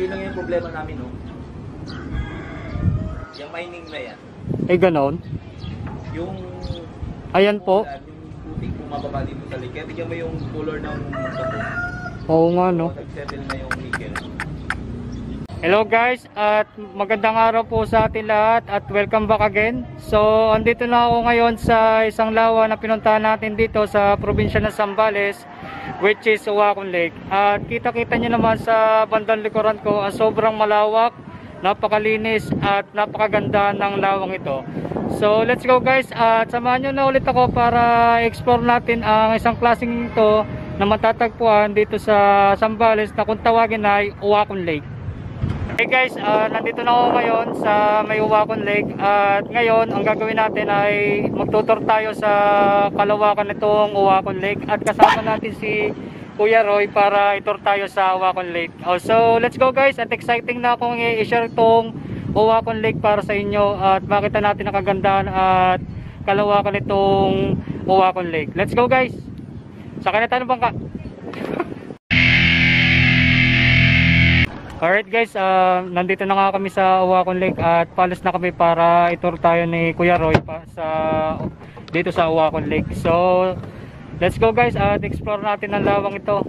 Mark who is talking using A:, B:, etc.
A: yun lang yung problema namin, no? Yung mining na yan.
B: Ay, ganon.
A: Yung...
B: Ayan po.
A: Yung puting bumababa dito sa lake. Kaya tignan mo yung color ng bato.
B: Oo nga, no?
A: Nag-settle na yung nickel.
B: Hello guys, at magandang araw po sa atin lahat at welcome back again. So, andito na ako ngayon sa isang lawa na pinuntahan natin dito sa probinsya ng Zambales, which is Uwakon Lake. At kita-kita nyo naman sa bandang likuran ko, sobrang malawak, napakalinis at napakaganda ng lawang ito. So, let's go guys, at samahan nyo na ulit ako para explore natin ang isang klaseng ito na matatagpuan dito sa Zambales na kung tawagin ay Uwakon Lake. Hey guys, nandito na ako ngayon sa may Uwakon Lake at ngayon ang gagawin natin ay magtutur tayo sa kalawakan nitong Uwakon Lake at kasama natin si Kuya Roy para itur tayo sa Uwakon Lake. So let's go guys, at exciting na akong i-share itong Uwakon Lake para sa inyo at makita natin ang kagandahan at kalawakan nitong Uwakon Lake. Let's go guys! Sakay na tayo ng bangka! Alright guys, nandito na nga kami sa Uwakon Lake at palos na kami para itur tayo ni Kuya Roy dito sa Uwakon Lake. So, let's go guys at explore natin ang lawang ito.